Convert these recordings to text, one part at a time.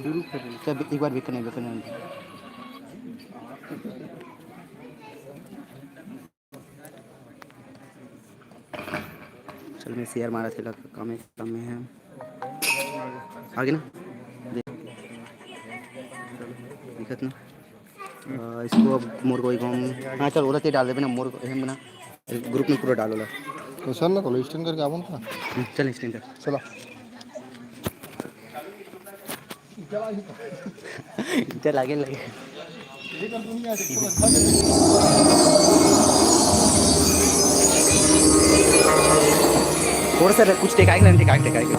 चल एक बार बिकने बिकने चल मैं शेयर मारा थे लग कम में है आगे ना दिक्कत ना इसको अब मोर को हाँ चल उधर डाल दे ना मोर को बना ग्रुप में पूरा डालो ला तो सर ना तो स्टैंड करके आपन का चल स्टैंड कर चलो चल आगे लगे थोड़ा सा कुछ टेकाएगा ना टेकाएगा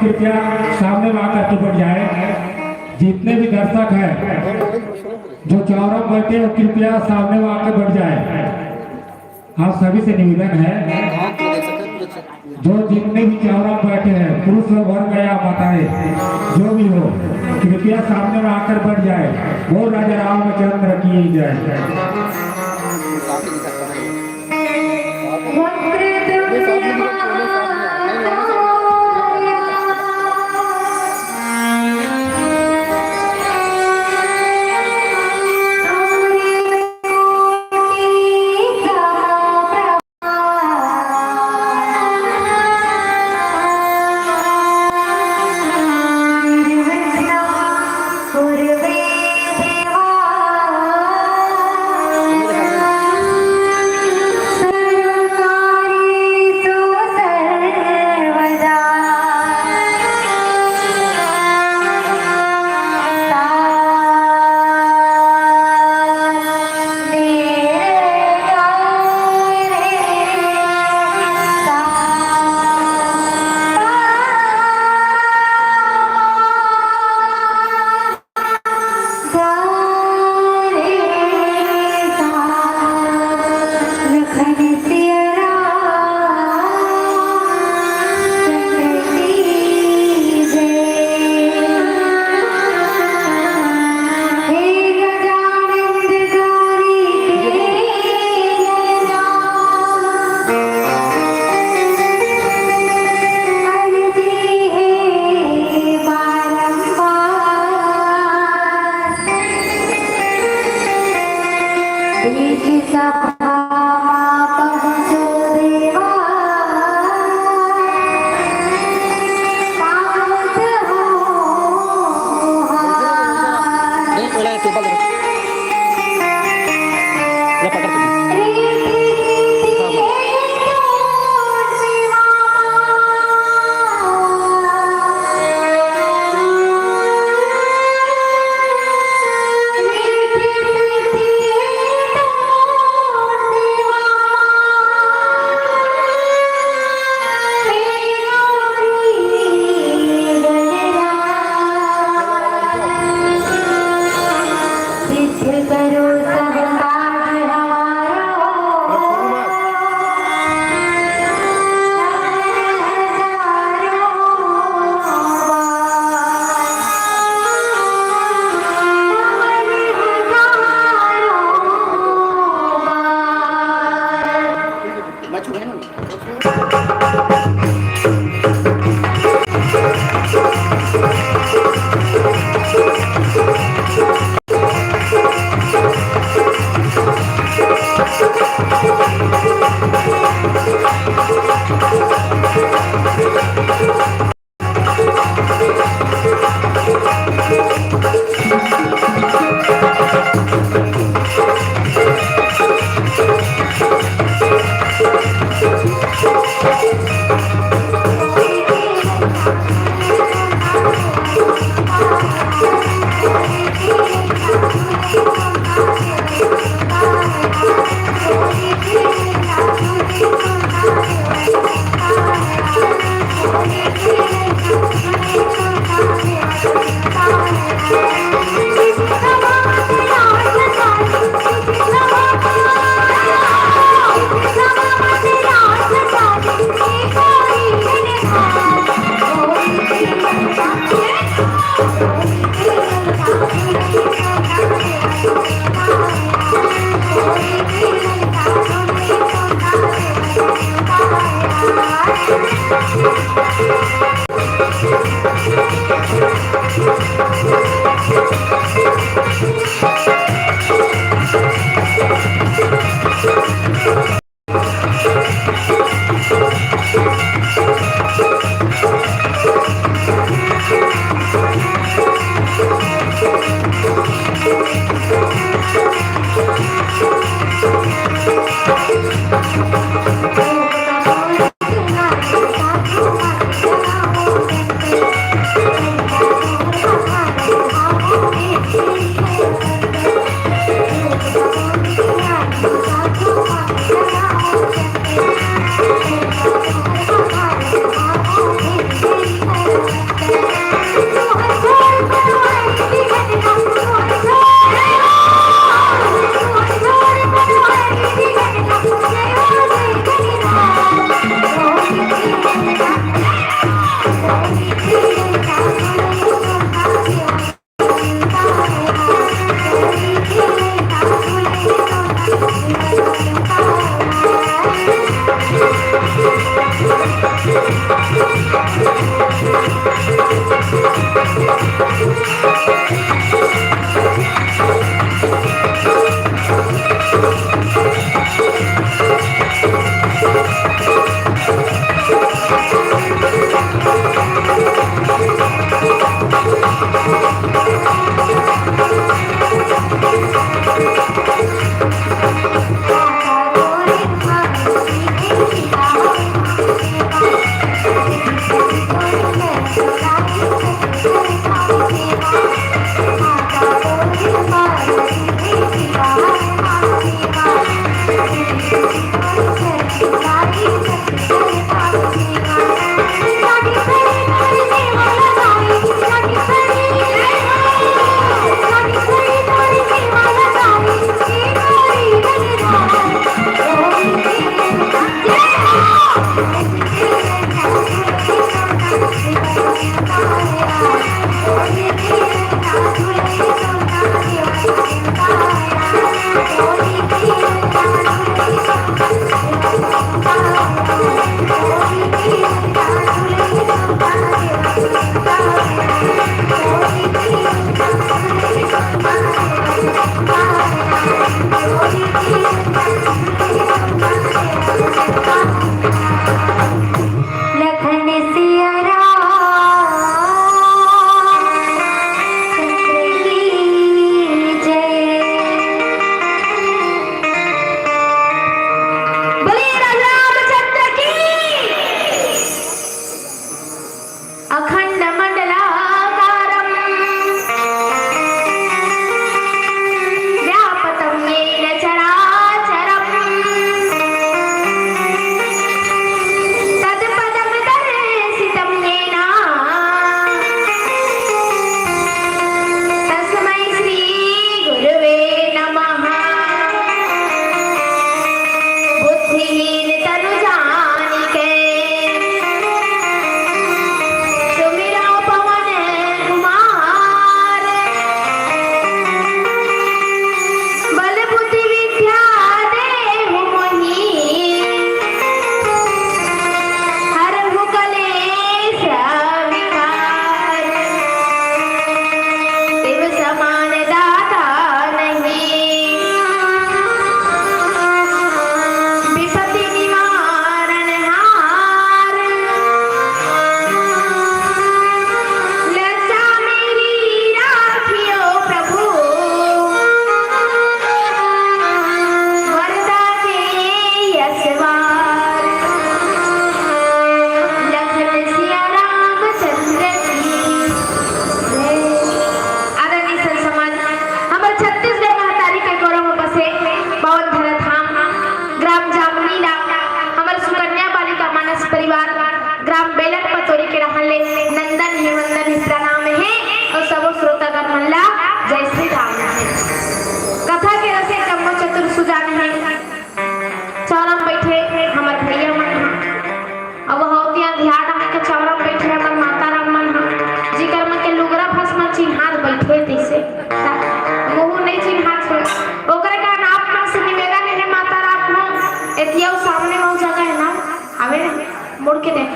कृपया सामने आकर के बढ़ जाए। जितने भी दर्शक हैं जो चौरा बैठे हो कृपया सामने आकर बढ़ जाए। आप सभी से निवेदन है जो जितने भी चौरा बैठे हैं पुरुष और वर्ग या बताए जो भी हो कृपया सामने में आकर बढ़ जाए। वो राजा रामचंद्र की जय। Sapa, Papa, Dewa.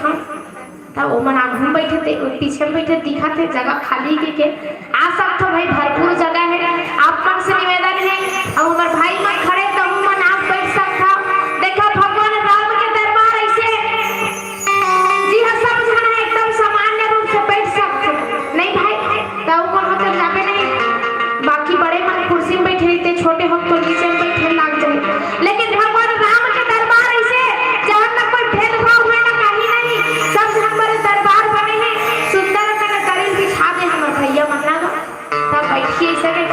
हम तब वो मन आगू में बैठे थे पीछे में बैठे दिखा थे जगह खाली के आ सकते भाई भरपूर जगह है आप मन से निवेदन है और हमारे भाई मन खड़े तो मन आप बैठ सकता देखा भगवान राम के दरबार ऐसे जी हाँ सब जन एकदम सामान्य रूप से बैठ सकते नहीं भाई तब कौन होते जाबे नहीं बाकी बड़े मन कुर्सी में बैठे रहते छोटे हो तो नीचे में बैठे लाग जाए लेकिन भगवान राम के दरबार ऐसे जहाँ ना कोई भेदभाव हुए ना कहीं नहीं सब हमारे दरबार बने हैं सुंदर मैंने करीब बिछा दे हमारे भैया मना तब बैठिए ऐसे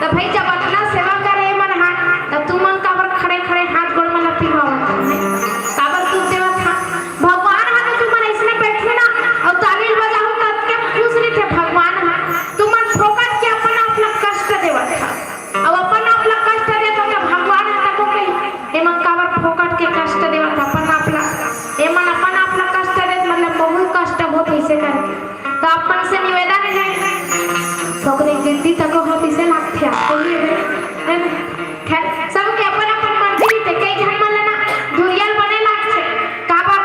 तब भाई जब अपना सेवा करे मन हाथ तब तुम मन काबर खड़े खड़े हाथ गोड़ में लपटी हुआ काबर तू सेवा था भगवान हाथ तुम मन ऐसे बैठे ना और ताली बजाओ तब के खुश नहीं थे भगवान हाथ तुम मन फोकस के अपना अपना कष्ट देवा था अब अपना अपना कष्ट दे तो भगवान हाथ को कही एमन काबर फोकट के कष्ट देवा था अपना अपना एमन अपना अपना कष्ट दे मतलब बहुत कष्ट हो कैसे करके तो अपन से निवेदन है तो कोई गिनती तक हो इसे लागते आपको ये खैर सबके अपन अपन मर्जी थे कई जन मन लेना दुरियल बने लागते काबा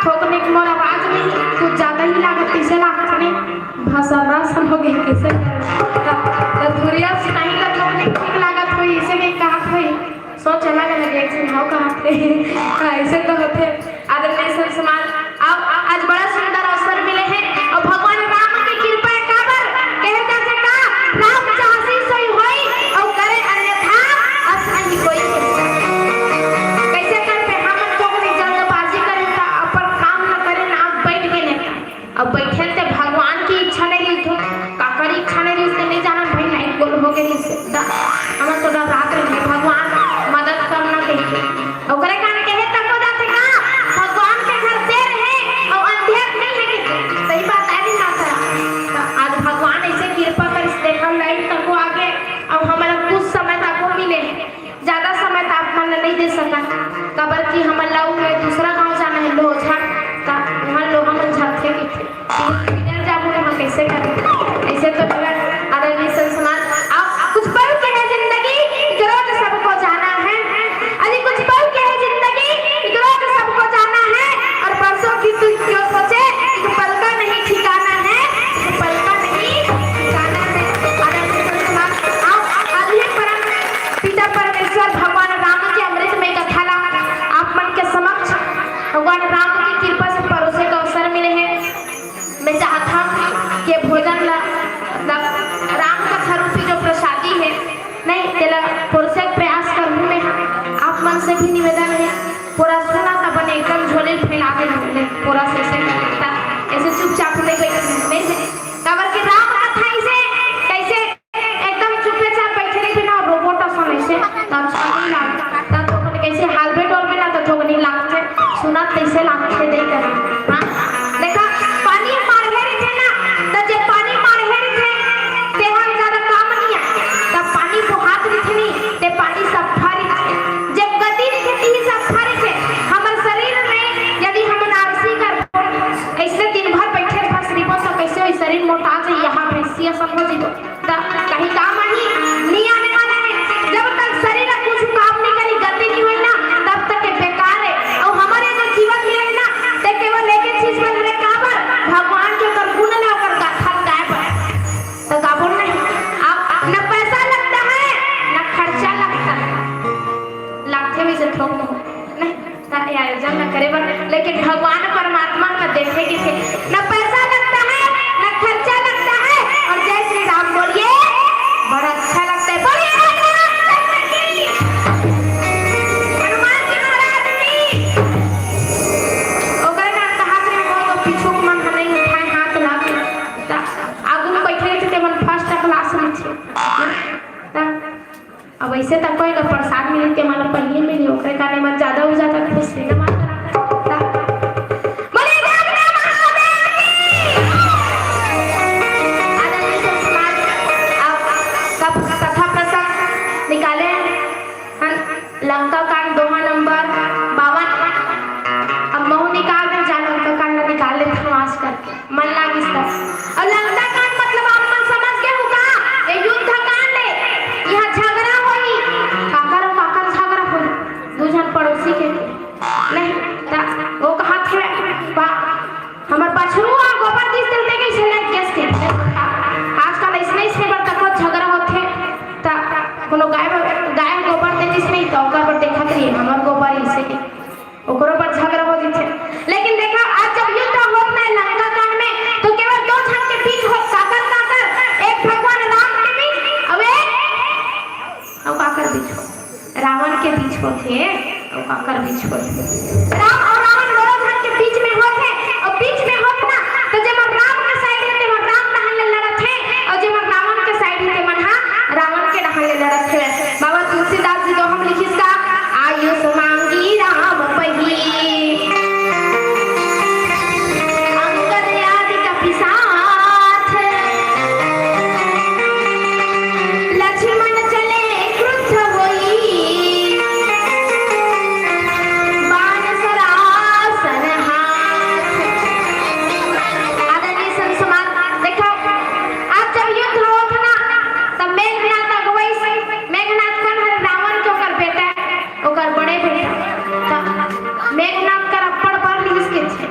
ठोकने की मोर आवाज नहीं कुछ ज्यादा ही लागत इसे लागते नहीं भाषा रासन हो गई कैसे तो दुरियल से नहीं तो ठोकने ठीक लागत हुई इसे नहीं कहा हुई सोच अलग अलग एक से भाव कहा ऐसे तो होते आदरणीय सर समाज आज बड़ा सुंदर अवसर मिले हैं और भगवान राम की कृपा काबर कहते थे का राम चाहसी सही होई और करे अन्यथा असही कोई कैसे करते हम तो कोई जल्दबाजी करे था अपन काम न करे ना आप बैठ के नहीं अब बैठे थे भगवान की इच्छा नहीं थी काकर इच्छा नहीं उसने नहीं जाना भाई नहीं बोल हो गई इससे हम तो रात में भगवान मदद करना चाहिए और करे कान कहे तक हो जाते का भगवान के घर देर है और अंधेर नहीं है सही बात है ना तो आज भगवान ऐसे कृपा कर इस देखा लाइट तक को आगे अब हमारा कुछ समय तक को मिले ज्यादा समय तक मन नहीं दे सका कबर की हम लाऊ में दूसरा गांव जाना है लोझा का वहां लोग हम झटके की इधर जाबो हम कैसे करें ऐसे तो आदरणीय संसमान आप कुछ पल के है जिंदगी जरूर सबको जाना है अरे कुछ पल के है जिंदगी जरूर सबको जाना है और परसों की तू क्यों सोचे कि पल का नहीं ठिकाना है पल का नहीं ठिकाना है आदरणीय संसमान आप आदि परम पिता परमेश्वर भगवान राम के अमृतमय कथा ला आप मन के समक्ष भगवान राम की कृपा से परोसे का अवसर मिले हैं मैं चाहता हूं कि भोजन ला मतलब राम कथा रूपी जो प्रसादी है नहीं तेरा पुरुष प्रयास करूँ मैं आप मन से भी निवेदन है पूरा सुना था बने एकदम झोले फैला के पूरा से करता ऐसे चुपचाप नहीं से काबर के राम कथा ऐसे कैसे एकदम चुपचाप बैठे नहीं बिना रोबोट सुने से तब नहीं लगता तब तो कैसे हालबेट और बिना तो नहीं लगते सुना कैसे लगते दे कर हां देखा पानी मार है थे ना तो जे पानी मार है थे ते हम ज्यादा काम नहीं तब पानी को हाथ नहीं नहीं ते पानी सब फारी जब गति नहीं थी सब फारी थे हमारे शरीर में यदि हम नारसी कर ऐसे दिन भर बैठे फंस नहीं तो कैसे शरीर मोटा से यहाँ भैंसिया समझ दो कहीं काम नहीं आने वाला है जब तक शरीर कुछ काम नहीं करी गति नहीं हुई ना तब तक के बेकार है और हमारे जो जीवन मिले ना ते केवल एक चीज पर हमें काबर भगवान के कर गुण ना कर गाथा गाय पर तो काबर नहीं आप न पैसा लगता है न खर्चा लगता है लगते भी से ठोक नहीं तारे आयोजन न करे पर लेकिन भगवान परमात्मा का देखे के थे न पैसा लगता है न खर्चा लगता है और जय श्री राम बोलिए बड़ा अच्छा लगता है बोलिए हनुमान जी महाराज की ओकरे का कहा रे वो तो पीछू मन नहीं उठाए हाथ ला आगू में बैठे थे मन फर्स्ट क्लास में थे अब ऐसे तक कोई प्रसाद मिले के मतलब पहले मिली ओकरे का ने मन ज्यादा हो जाता खुश नहीं ना लंका कांड दोहा नंबर 52 अब महू निकाल में जा लंका कांड निकाल ले थमास करके मन लाग इस तरह और लंका कांड मतलब आप मन समझ के होगा ये युद्ध कांड है यहाँ झगड़ा होई काकर झगड़ा होई दो जन पड़ोसी के नहीं वो कहा थे गाय गोबर देती नहीं तो ओकर पर देखा करिए हमर गोबर इसे के ओकरो पर झगड़ा हो जथे। लेकिन देखा आज जब युद्ध होत में लंका कांड में तो केवल दो जन के बीच हो काकर एक भगवान राम के बीच और एक काकर बीच हो रावण के बीच होते और काकर बीच होते राम और रावण दोनों जन के बीच में होते और बीच में होत ना तो जब राम के साइड में वो राम नहल लड़त है और जब रावण के साइड में मन रावण के नहल लड़त है। बाबा तुलसीदास जी तो हम लिखिस का आयुष मांगी राम पही अंगद आदि कपिसाथ लक्ष्मण चले क्रुद्ध होई बाण सरासन हाथ। आदरणीय संत समाज देखो आज जब युद्ध होत ना तब मेघनाथ अगुवाई से मेघनाथ कौन है रावण के ओकर बेटा ओकर बड़े बेटा तब मेघनाथ कर अप्पड़ पर लिखिस के छे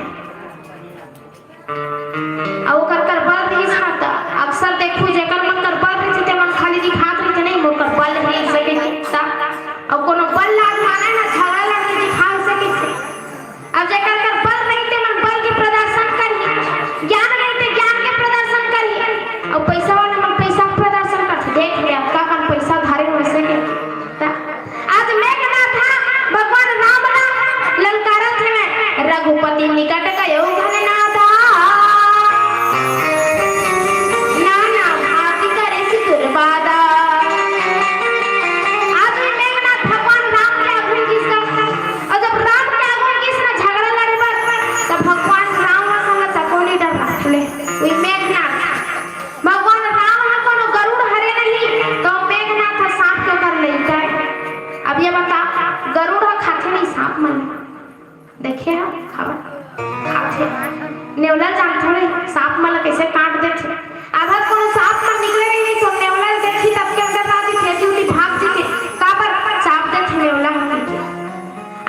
आ ओकर कर बल लिखिस ना त अक्सर देखू जेकर मन कर बल रही ते मन खाली दिखात रही नहीं ओकर बल नहीं सके त अब कोनो बल लाग माने ना झगड़ा लड़ दिखा सके छे। अब जेकर कर बल नहीं ते मन बल के प्रदर्शन करी ज्ञान नहीं ते ज्ञान के प्रदर्शन करी और पैसा वाला मन पैसा के प्रदर्शन कर देख ले अब का कन पैसा धारे हो सके त आज मेघनाथ भगवान राम ना लंकारत में रघुपति निकट गयो घननादा नाना भांति करे सितुरबादा। आज भी मेघनाथ भगवान राम के आगुन किसका और जब राम के आगुन किसना झगड़ा लड़े तब भगवान राम संग तकोनी डर रखले वही मेघनाथ भगवान राम हा कोनो गरुड़ हरे नहीं तो मेघनाथ सांप के कर ले जाए। अब ये बता गरुड़ खाते नहीं सांप मन देखे खबर खाते नेवला जानते हो सांप मन कैसे काट देते आधा कोनो सांप मन निकले नहीं तो नेवला देखी तब के अंदर आती खेती उठी भाग जी काबर सांप देख नेवला मन के।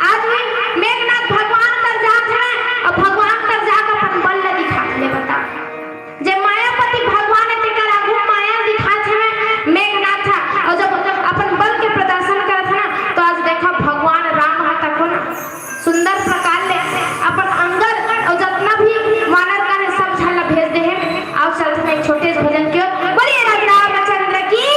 आज भी मेघनाथ भगवान कर जात है और भगवान कर जाकर अपन बल न दिखात ले बता जे मायापति भगवान ते कर आगु माया दिखात है मेघनाथ और जब अपन बल के प्रदर्शन करत है तो आज देखा भगवान राम हाथ को सुंदर प्रकार ले अपन अंगद और जितना भी वानर का है सब झल भेज दे हैं। आप चलते हैं छोटे से भजन के बोलिए रामचंद्र की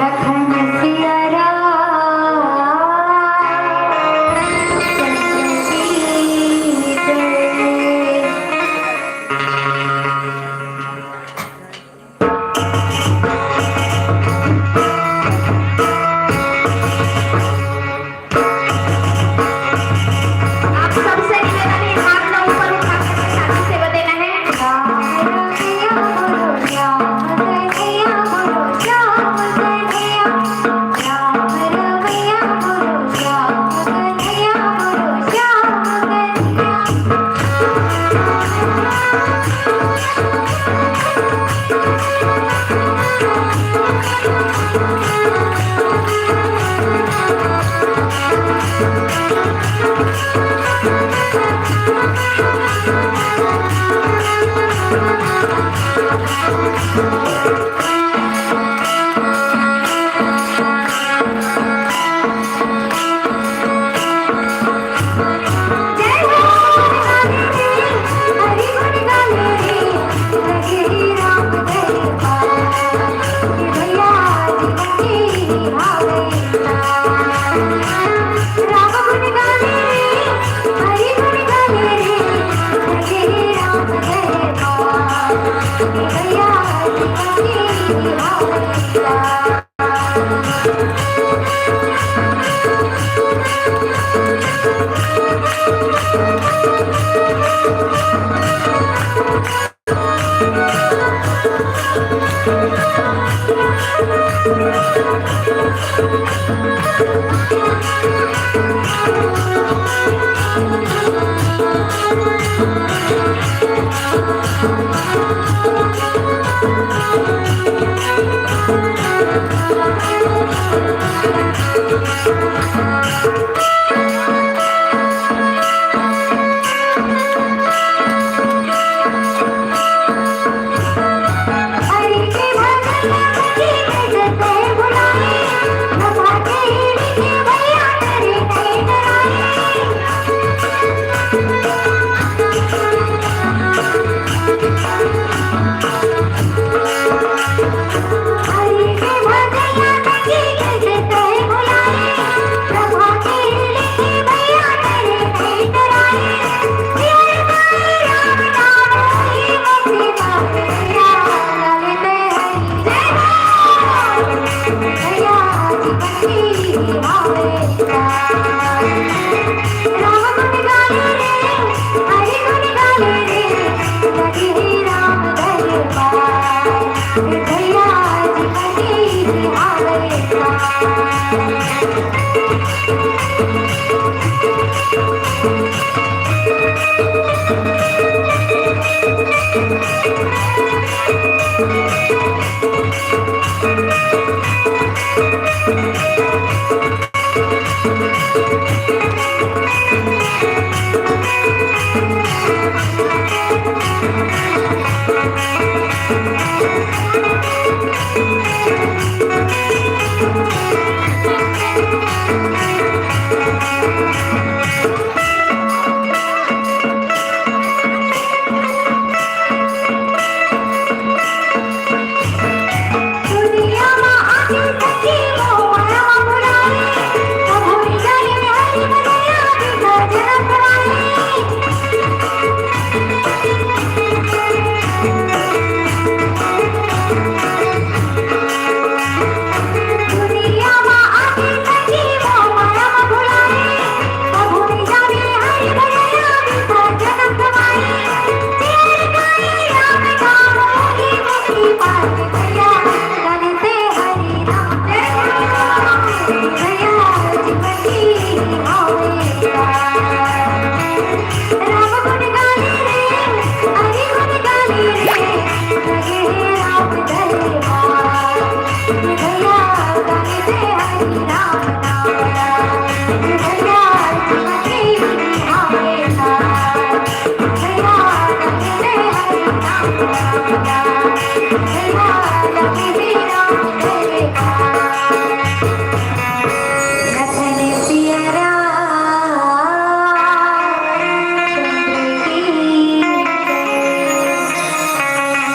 लखन सिया राम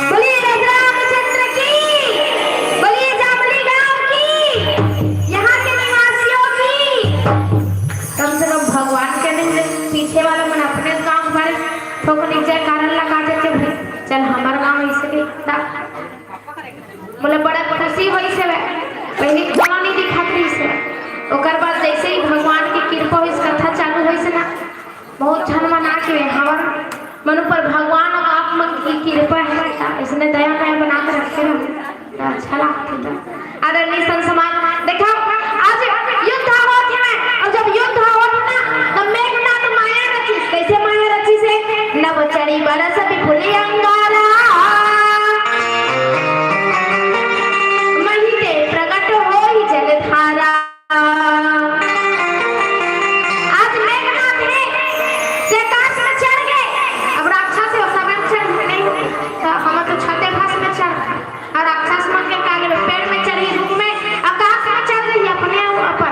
बोलिए रामचंद्र की, बोलिए जामली गांव की, यहाँ के निवासियों की। कम से कम भगवान के दिन पीछे वाला मन अपने गांव पर ठोकने के कारण लगा देते भाई चल हमार गांव इसके बोले बड़ा खुशी होई से पहले कोनो नहीं दिखात रही से ओकर बाद जैसे ही भगवान की कृपा हुई कथा चालू हुई से ना बहुत झनमना के हमार मन पर भगवान और आप मन की कृपा है इसने दया माया बना कर रखे रहो अच्छा लगता है। आदरणीय संत समाज देखो आज युद्ध होत है और जब युद्ध होत ना तो मेघनाथ माया रची कैसे माया रची से नव चढ़ी बरस विपुली अंगारा महिते प्रकट होई जलधारा। आज मेघनाथ है से आकाश में चढ़ गए अब राक्षस से सगन चढ़ नहीं तो हम तो छते घास में चढ़ और राक्षस मन के कागे पेड़ में चढ़ी रूप में आकाश में चढ़ रही अपने ऊपर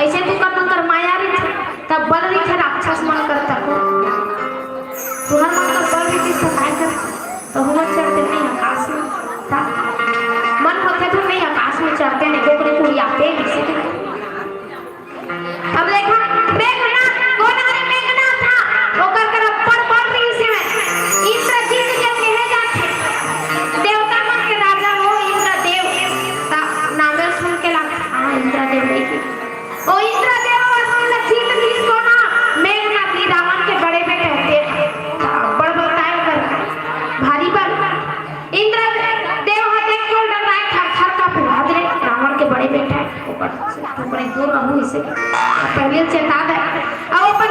ऐसे तू कर माया रही तब बल रही थे राक्षस मन करता तुहर मन का बल रही सकाय कर तो हम चढ़ते नहीं आकाश में था मन होते तो नहीं आकाश में चढ़ते नहीं कोकरे कोई आते किसी के अब देखा मेघनाथ कौन है मेघनाथ था वो कर पड़ रही से इंद्रजीत के कहे जाते देवता मन के राजा हो इंद्रदेव ता नाम सुन के लगा इंद्रदेव की ओ इंद्रदेव और जीत भी सोना मेघनाथ ही रावण के बड़े बेटे होते बड़ बताए कर भारी पर इंद्र देव हाथ एक को डर रहा है थर का फिर रावण के बड़े बेटे ऊपर से ऊपर दूर रहूं इसे पहले चेता दे और ऊपर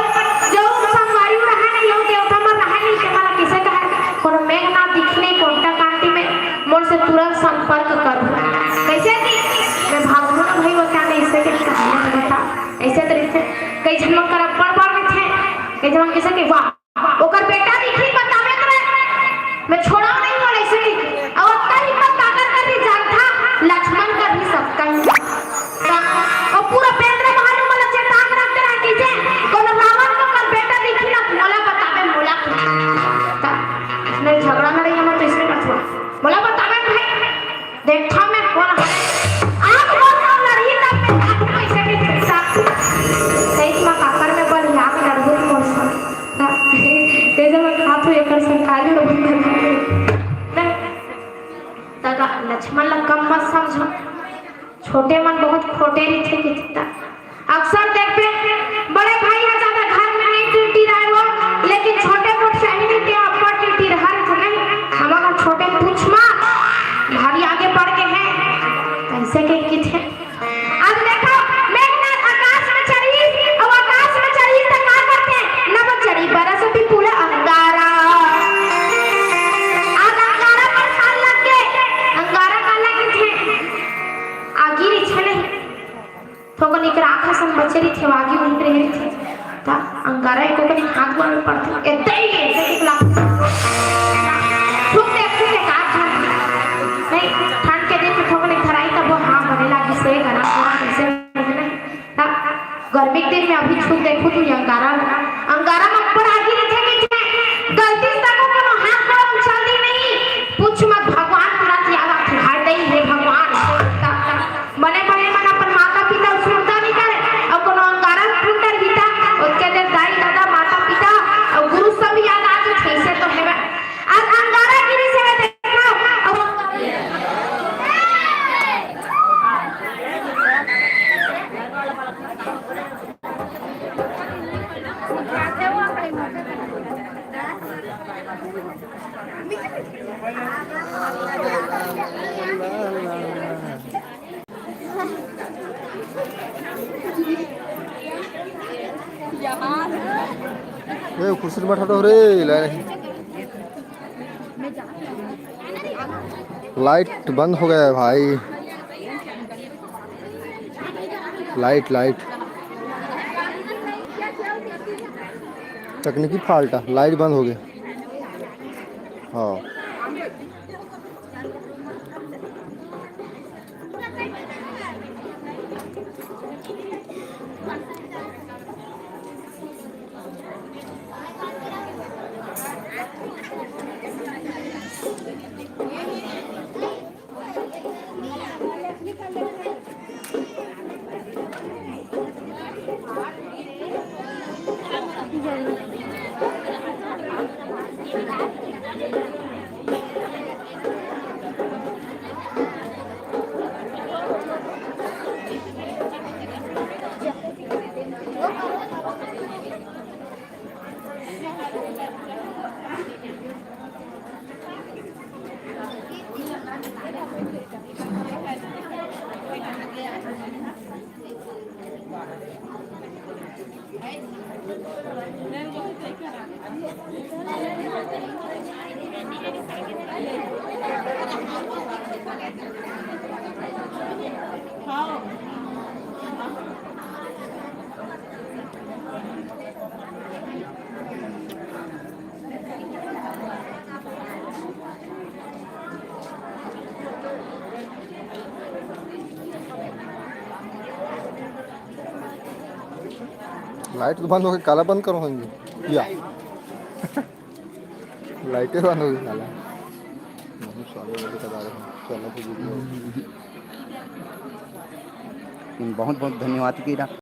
जो संवायु रहा नहीं लोग देवता मर रहा नहीं के माला किसे कहा कोनो मेघनाथ दिखने कोटा कांटी में मोर से तुरंत संपर्क कर कैसे कि मैं भगवान भाई वो क्या नहीं इसे के कहानी बता ऐसे तरीके कई जन्म कर पड़ में थे कई जन्म किसे के वाह ओकर बेटा दिखी बतावे करे मैं छोड़ा नहीं और ऐसे ही और उतना ही मत ताकत कर भी जान था लक्ष्मण का भी सबका और पूरा पेंद्र मालूम वाला चेतान रखते रह कीजिए कोनो रावण को कर बेटा दिखी ना मोला बतावे मोला इसने झगड़ा ना रही हम तो इसने मत हुआ मोला बतावे भाई देखा मैं कौन आग बहुत कम लड़ी तब मैं आग पैसे के साथ सही मां काकर में बल आग लड़ गई मौसम तेरे में हाथ में एक सरकारी लोग नहीं तगा लक्ष्मण ला कम मत समझो छोटे मन बहुत खोटे नहीं थे कितना अक्सर देखते बड़े भाई आ जाता घर में नहीं टीटी रहे हो लेकिन छोटे को सही के ऊपर टीटी रहा नहीं हमारा छोटे पूछ मार भारी आगे बढ़ के हैं कैसे के किथे अब देखो मेघनाथ आकाश में चढ़ी और आकाश में चढ़ी तो क्या करते नव चढ़ी बरस भी पूरा अंगारा आज अंगारा पर साल लग गए अंगारा का लगे थे आगी रिछे नहीं तो को निकरा आंखा सम बचरी थे आगी उनके रहे थे ता अंगारा को कने हाथ गोड़ में पड़ते एते ही ऐसे निकला ठुक के का नहीं ठंड के दिन में ठोकने धराई तब वो हां बने लगी से गना पूरा कैसे नहीं गर्मी के दिन में अभी छू देखो तू अंगारा में ऊपर आगी रखे कि गलती से को हाथ पर उछाल दी नहीं पूछ मत भगवान पूरा याद आ हार दई है भगवान बने बने मन अपन माता पिता सुनता नहीं करे और कोनो अंगारा फुंटर हिता उसके दे दाई दादा माता पिता और गुरु सब याद आ तो कैसे तो है आज अंगारा गिरी से देखो ए कुर्सी में बैठा तो रे लाइट बंद हो गया है भाई लाइट तकनीकी फॉल्ट है लाइट बंद हो गया हाँ लाइट तो बंद हो गई, काला बंद करो होंगे या लाइटें बंद हो गई काला नहीं साले वाले का दादा चलो तो वीडियो बहुत बहुत धन्यवाद की